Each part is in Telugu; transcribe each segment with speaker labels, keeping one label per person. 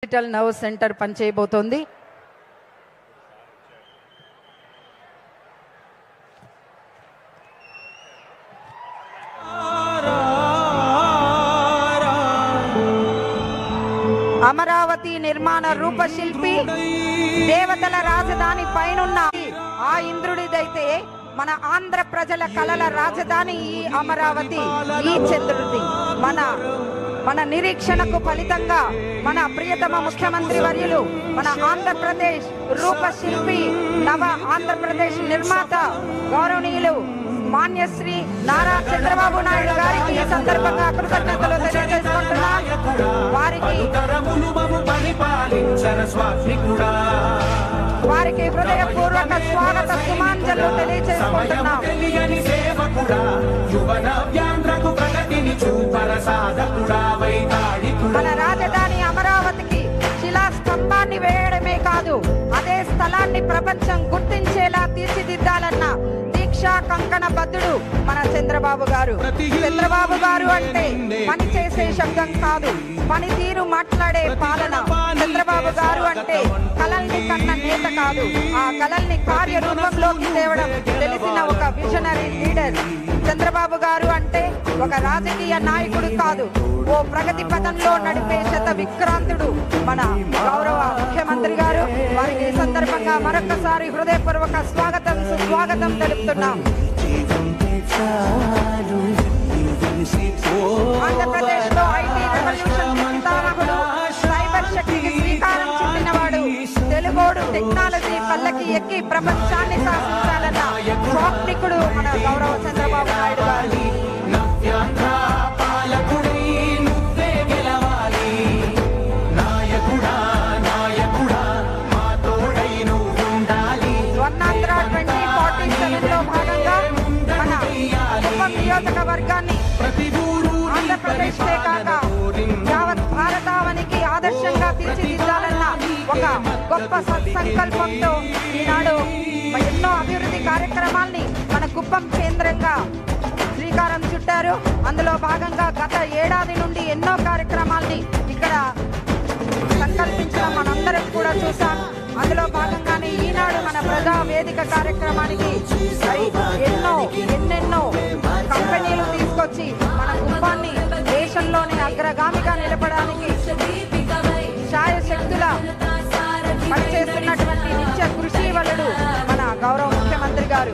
Speaker 1: డిజిటల్ నర్వ్ సెంటర్ పనిచేయబోతోంది. అమరావతి నిర్మాణ రూపశిల్పి దేవతల రాజధాని పైనున్న ఆ ఇంద్రుడిదైతే మన ఆంధ్ర ప్రజల కలల రాజధాని ఈ అమరావతి, ఈ చంద్రుడిది. మన నిరీక్షణకు ఫలితంగా మన ప్రియతమ ముఖ్యమంత్రి వర్యులు, మన ఆంధ్రప్రదేశ్ రూపశిల్పి, నవ ఆంధ్రప్రదేశ్ నిర్మాత గౌరవనీయులు మాన్యశ్రీ నారా చంద్రబాబు నాయుడు గారికి ఈ సందర్భంగా కృతజ్ఞతలు తెలియజేసుకుంటున్నాం. వారికి హృదయపూర్వక స్వాగత సుమాంజలు తెలియజేసుకుంటున్నాం. మన రాజధాని అమరావతికి శిలాస్తంభాన్ని వేయడమే కాదు, అదే స్థలాన్ని ప్రపంచం గుర్తించేలా తీర్చిదిద్దాలన్న దీక్షా కంకణ బద్దుడు మన చంద్రబాబు గారు. చంద్రబాబు గారు అంటే పని చేసే శబ్దం కాదు, పనితీరు మాట్లాడే పాలన. చంద్రబాబు గారు అంటే కలల్ని కన్న నేత కాదు, ఆ కలల్ని కార్యరూపంలోకి తేవడం తెలిసిన ఒక విజనరీ లీడర్. చంద్రబాబు గారు అంటే ఒక రాజకీయ నాయకుడు కాదు, ఓ ప్రగతి పథంలో నడిపే శత విక్రాంతుడు మన గౌరవ ముఖ్యమంత్రి గారు. వారికి ఈ సందర్భంగా మరొకసారి హృదయపూర్వక స్వాగతం సుస్వాగతం తెలుపుతున్నాం. ఆంధ్రప్రదేశ్ లో ఐటీ రెవల్యూషన్ పితామహుడు, సైబర్ శక్తికి శ్రీకారం చుట్టినవాడు, తెలుగోడు టెక్నాలజీ పల్లకి ఎక్కి ప్రపంచాన్ని శాసించాలన్న స్వాప్నికుడు మన గౌరవ చంద్రబాబు నాయుడు గారు. స్వర్ణాంధ్ర 2047 లో భాగంగా మన కుప్పం నియోజకవర్గాన్ని ఆంధ్రప్రదేశ్ కాక యావత్ భారతావనికి ఆదర్శంగా తీర్చిదిద్దాలన్న ఒక గొప్ప సత్సంకల్పంతో ఈనాడు ఎన్నో అభివృద్ధి కార్యక్రమాల్ని మన కుప్పం కేంద్రంగా శ్రీకారం చుట్టారు. అందులో భాగంగా గత ఏడాది నుండి ఎన్నో కార్యక్రమాల్ని ఇక్కడ సంకల్పించడం మనందరం కూడా చూసాం. అందులో భాగంగానే ఈనాడు మన ప్రజా వేదిక కార్యక్రమానికి ఎన్నెన్నో కంపెనీలు తీసుకొచ్చి మన కుప్పాన్ని దేశంలోనే అగ్రగామిగా నిలపడానికి శాయశక్తుల పనిచేస్తున్నటువంటి నిత్య కృషి వలుడు మన గౌరవ ముఖ్యమంత్రి గారు.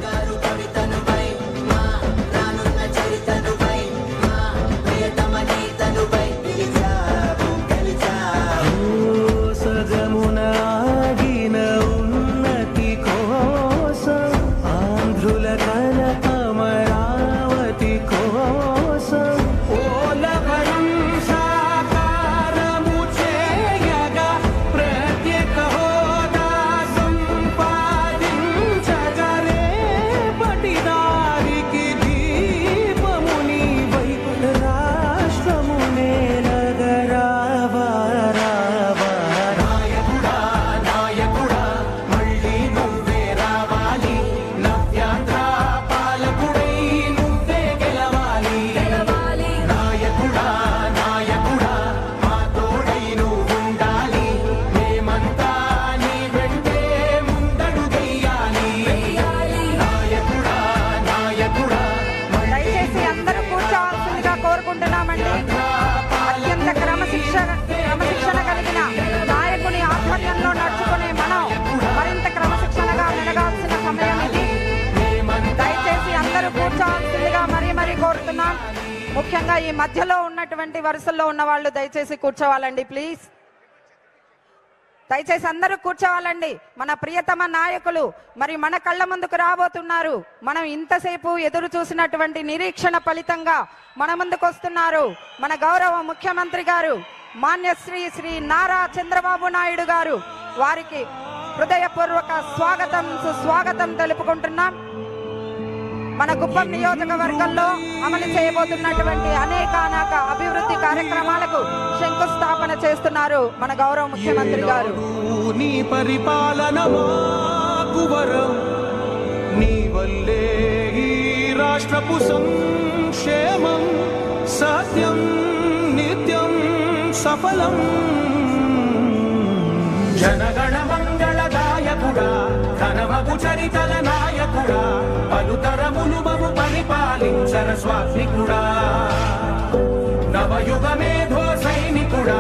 Speaker 1: అత్యంత క్రమశిక్షణ కలిగిన నాయకుని ఆధ్వర్యంలో నడుచుకునే మనం మరింత క్రమశిక్షణగా మెలగాల్సిన సమయం ఇది. దయచేసి అందరూ కూర్చోవాల్సిందిగా మరీ కోరుతున్నాం. ముఖ్యంగా ఈ మధ్యలో ఉన్నటువంటి వరుసల్లో ఉన్న వాళ్ళు దయచేసి కూర్చోవాలండి ప్లీజ్. దయచేసి అందరూ కూర్చోవాలండి. మన ప్రియతమ నాయకులు మరి మన కళ్ళ ముందుకు రాబోతున్నారు. మనం ఇంతసేపు ఎదురు చూసినటువంటి నిరీక్షణ ఫలితంగా మన ముందుకు వస్తున్నారు మన గౌరవ ముఖ్యమంత్రి గారు మాన్యశ్రీ నారా చంద్రబాబు నాయుడు గారు. వారికి హృదయపూర్వక స్వాగతం సుస్వాగతం తెలుపుకుంటున్నాం. మన కుప్పం నియోజకవర్గంలో అమలు చేయబోతున్నటువంటి అనేక అభివృద్ధి కార్యక్రమాలకు శంకుస్థాపన చేస్తున్నారు మన గౌరవ ముఖ్యమంత్రి గారు.
Speaker 2: నీ పరిపాలన మాకు వరం, నీ వల్లే ఈ రాష్ట్రపు సంక్షేమం సత్యం నిత్యం సఫలం. తరపు చరితల నాయకుడా పలుతరములు మము పరిపాలించర స్వాత్మికుడా నవయుగ మేధో సైనికుడా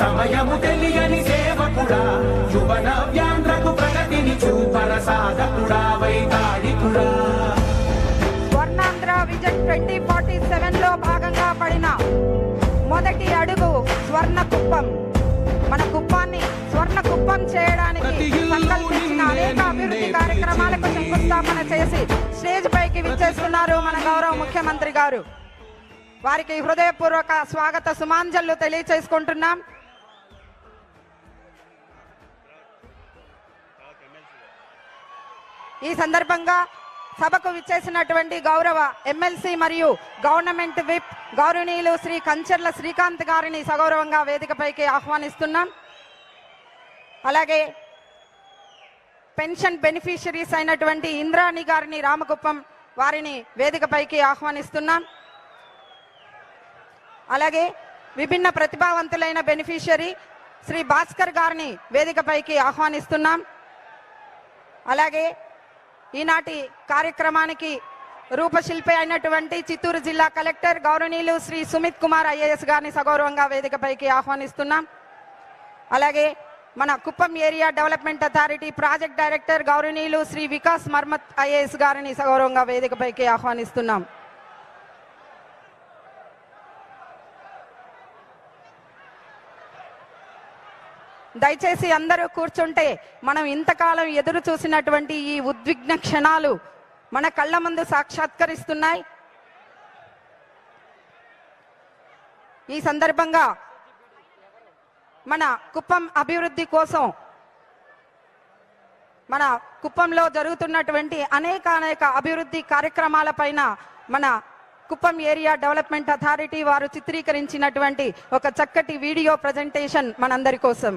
Speaker 2: సమయము తెలియని సేవకుడా యువన వ్యాంధ్రకు ప్రగతిని చూపర సాధకుడా వైతాళికుడా
Speaker 1: స్వర్ణాంధ్ర విజన్ 2047 లో భాగంగా పడిన మొదటి అడుగు స్వర్ణ కుప్పం. మన కుప్పాన్ని స్వర్ణ కుప్పం చేయడానికి సంకల్పించిన అనేక అభివృద్ధి కార్యక్రమాలకు శంకుస్థాపన చేసి స్టేజ్ పైకి విచ్చేస్తున్నారు మన గౌరవ ముఖ్యమంత్రి గారు. వారికి హృదయపూర్వక స్వాగత సుమాంజలు తెలియచేసుకుంటున్నాం. ఈ సందర్భంగా సభకు విచ్చేసినటువంటి గౌరవ ఎమ్మెల్సీ మరియు గవర్నమెంట్ విప్ గౌరవనీయులు శ్రీ కంచర్ల శ్రీకాంత్ గారిని సగౌరవంగా వేదికపైకి ఆహ్వానిస్తున్నాం. అలాగే పెన్షన్ బెనిఫిషరీస్ అయినటువంటి ఇంద్రాణి గారిని రామకుప్పం వారిని వేదికపైకి ఆహ్వానిస్తున్నాం. అలాగే విభిన్న ప్రతిభావంతులైన బెనిఫిషరీ శ్రీ భాస్కర్ గారిని వేదికపైకి ఆహ్వానిస్తున్నాం. అలాగే ఈనాటి కార్యక్రమానికి రూపశిల్పి అయినటువంటి చిత్తూరు జిల్లా కలెక్టర్ గౌరవనీయులు శ్రీ సుమిత్ కుమార్ ఐఏఎస్ గారిని సగౌరవంగా వేదికపైకి ఆహ్వానిస్తున్నాం. అలాగే మన Kuppam area development authority project director గౌరవనీయులు శ్రీ వికాస్ మర్మత్ ఐఏఎస్ గారిని సగౌరవంగా వేదికపైకి ఆహ్వానిస్తున్నాం. దయచేసి అందరూ కూర్చుంటే మనం ఇంతకాలం ఎదురు చూసినటువంటి ఈ ఉద్విగ్న క్షణాలు మన కళ్ళ ముందు సాక్షాత్కరిస్తున్నాయి. ఈ సందర్భంగా మన కుప్పం అభివృద్ధి కోసం మన కుప్పంలో జరుగుతున్నటువంటి అనేక అభివృద్ధి కార్యక్రమాలపైన మన కుప్పం ఏరియా డెవలప్మెంట్ అథారిటీ వారు చిత్రీకరించినటువంటి ఒక చక్కటి వీడియో ప్రజెంటేషన్ మనందరి కోసం.